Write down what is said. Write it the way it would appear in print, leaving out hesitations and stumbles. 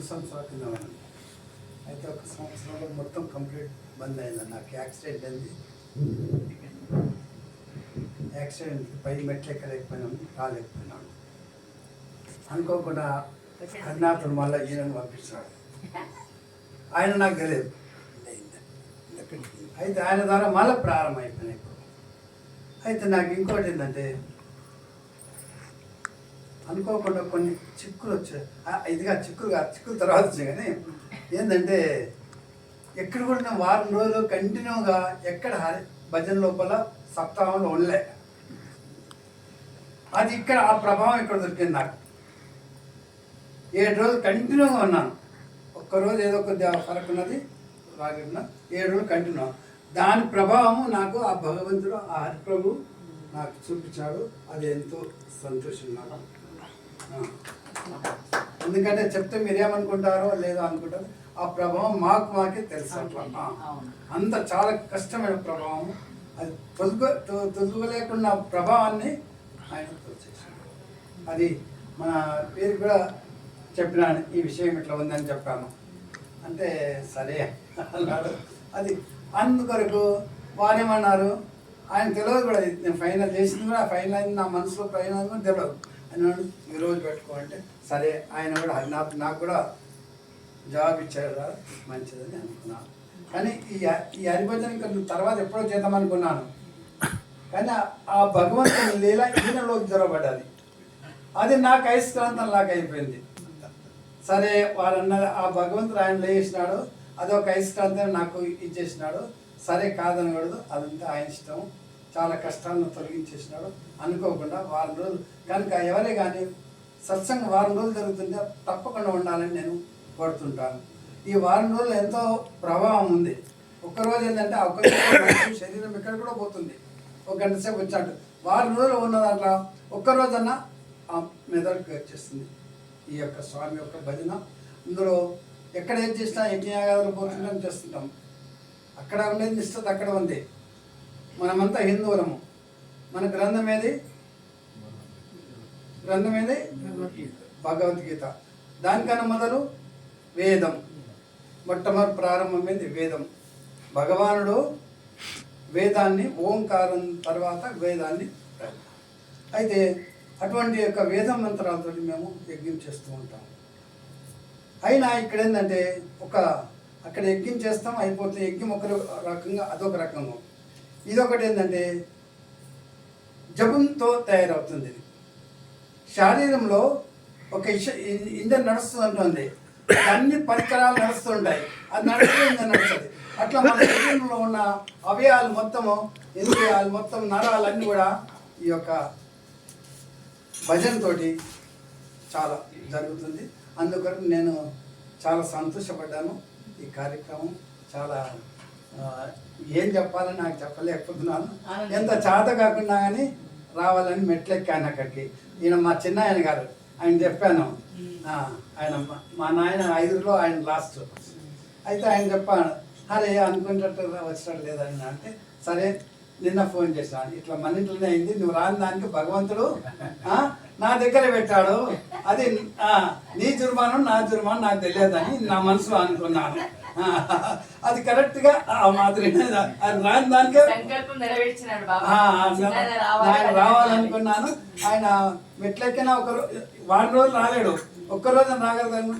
సంవత్సరాల కింద పోయినాను. అయితే ఒక సంవత్సరంలో మొత్తం కంప్లీట్ బంద్ అయింది. నాకు యాక్సిడెంట్ అయింది. యాక్సిడెంట్ పై మెట్లు ఎక్కలేకపోయినాము, రాలేకపోయినాను. అనుకోకుండా కర్ణాటక మళ్ళీ ఈయనను పంపించినాడు. ఆయన నాకు తెలియదు. అయితే ఆయన ద్వారా మళ్ళీ ప్రారంభమైపోయినాయి. ఇప్పుడు అయితే నాకు ఇంకోటి ఏంటంటే అనుకోకుండా కొన్ని చిక్కులు వచ్చాయి. ఇదిగా చిక్కులు తర్వాత వచ్చాయి. కానీ ఏంటంటే ఎక్కడ కూడా నేను వారం రోజులు కంటిన్యూగా ఎక్కడ భజన లోపల సప్తాహంలో ఉండలే. అది ఇక్కడ ఆ ప్రభావం ఇక్కడ దొరికింది నాకు. 7 రోజులు కంటిన్యూగా ఉన్నాను. ఒక్కరోజు ఏదో కొద్దిగా ఫరక్ ఉన్నది, రాగిన 7 రోజులు కంటిన్యూ. దాని ప్రభావము నాకు ఆ భగవంతుడు, ఆ హరిప్రభు నాకు చూపించాడు. అది ఎంతో సంతోషం నాకు. ఎందుకంటే చెప్తే మీరేమనుకుంటారో లేదో అనుకుంటారు. ఆ ప్రభావం మాకే తెలుసు. అట్లా అంత చాలా కష్టమైన ప్రభావం. అది తొలుగులేకున్న ప్రభావాన్ని ఆయన తోచేసాడు. అది మన పేరు కూడా చెప్పినాను, ఈ విషయం ఇట్లా ఉందని చెప్పాను. అంటే సరే అన్నాడు. అది అందుకొరకు వారేమన్నారు, ఆయన తెలియదు కూడా. నేను ఫైనల్ చేసింది కూడా, ఫైనల్ అయింది నా మనసులో, ఫైనల్ కూడా తెలియదు. అన్నాడు ఈరోజు పెట్టుకోవాలంటే సరే. ఆయన కూడా నాకు కూడా జవాబు ఇచ్చాడు కదా, మంచిదని అనుకున్నాను. కానీ ఈ హరిభజన ఇంకా తర్వాత ఎప్పుడో చేద్దామనుకున్నాను. కానీ ఆ భగవంతుని లీల ఈయనలోకి జొరబడ్డది. అది నాకు అయస్కాంతం లాగా అయిపోయింది. సరే వారన్నది ఆ భగవంతుడు ఆయన లేచినాడు, అదొక అయస్కాంతం నాకు ఇచ్చేసినాడు. సరే కాదనకూడదు, అదంతా ఆయన ఇష్టం. చాలా కష్టాలను తొలగించేసినాడు. అనుకోకుండా వారం రోజులు కనుక ఎవరే కానీ సత్సంగం వారం రోజులు జరుగుతుంటే తప్పకుండా ఉండాలని నేను కోరుతుంటాను. ఈ వారం రోజులు ఎంతో ప్రభావం ఉంది. ఒక్కరోజు ఏంటంటే ఒక్క శరీరం ఎక్కడ కూడా పోతుంది. ఒక గంట సేపు వచ్చాడు. వారం రోజులు ఉన్న దాంట్లో ఒక్కరోజన్నా ఆ మెదడుకి వచ్చేస్తుంది ఈ యొక్క స్వామి యొక్క భజన. ఇందులో ఎక్కడ ఏం చేసినా యజ్ఞయాగాదులు పోతుందని చేస్తుంటాం. అక్కడ ఉండేది నిష్ఠత అక్కడ ఉంది. మనమంతా హిందువులము. మన గ్రంథం ఏది? భగవద్గీత. దానికన్నా మొదలు వేదం. మొట్టమొదటి ప్రారంభమైంది వేదం. భగవానుడు వేదాన్ని, ఓంకారం తర్వాత వేదాన్ని. అయితే అటువంటి యొక్క వేద మంత్రాలతో మేము యజ్ఞం చేస్తూ ఉంటాం. అయినా ఇక్కడ ఏంటంటే అక్కడ యజ్ఞం చేస్తాం, అయిపోతే యజ్ఞం ఒక రకంగా, అదొక రకంగా. ఇదొకటి ఏంటంటే జపంతో తయారవుతుంది. శరీరంలో ఒక ఇంజన్ నడుస్తుంది అంటుంది, అన్ని పరికరాలు నడుస్తుంటాయి. అది నడిస్తే ఇంజన్ నడుస్తుంది. అట్లా మన శరీరంలో ఉన్న అవయవాలు మొత్తము, ఇంద్రియాలు మొత్తం, నరాలన్నీ కూడా ఈ యొక్క భజనతోటి చాలా జరుగుతుంది. అందుకొరకు నేను చాలా సంతోషపడ్డాను. ఈ కార్యక్రమం చాలా ఏం చెప్పాలని నాకు చెప్పలేకపోతున్నాను. ఎంత చేత కాకుండా కానీ రావాలని మెట్లెక్కాను అక్కడికి. ఈయన మా చిన్న ఆయన గారు, ఆయన చెప్పాను. ఆయన మా నాయన 5లో ఆయన లాస్ట్. అయితే ఆయన చెప్పాను, అరే అనుకునేటట్టు వచ్చినట్టు లేదని. అంటే సరే నిన్న ఫోన్ చేశాను, ఇట్లా మన ఇంట్లోనే అయింది, నువ్వు రాని దానికి భగవంతుడు నా దగ్గర పెట్టాడు. అది నీ జుర్మానం నా జుర్మానం నాకు తెలియదని నా మనసులో అనుకున్నాను. అది కరెక్ట్గా మాత్రమే రాని దానికే ఆయన రావాలనుకున్నాను. ఆయన మెట్లెక్కినా వారం రోజులు రాలేడు, ఒక్కరోజు రాగలదు అనుకుంటే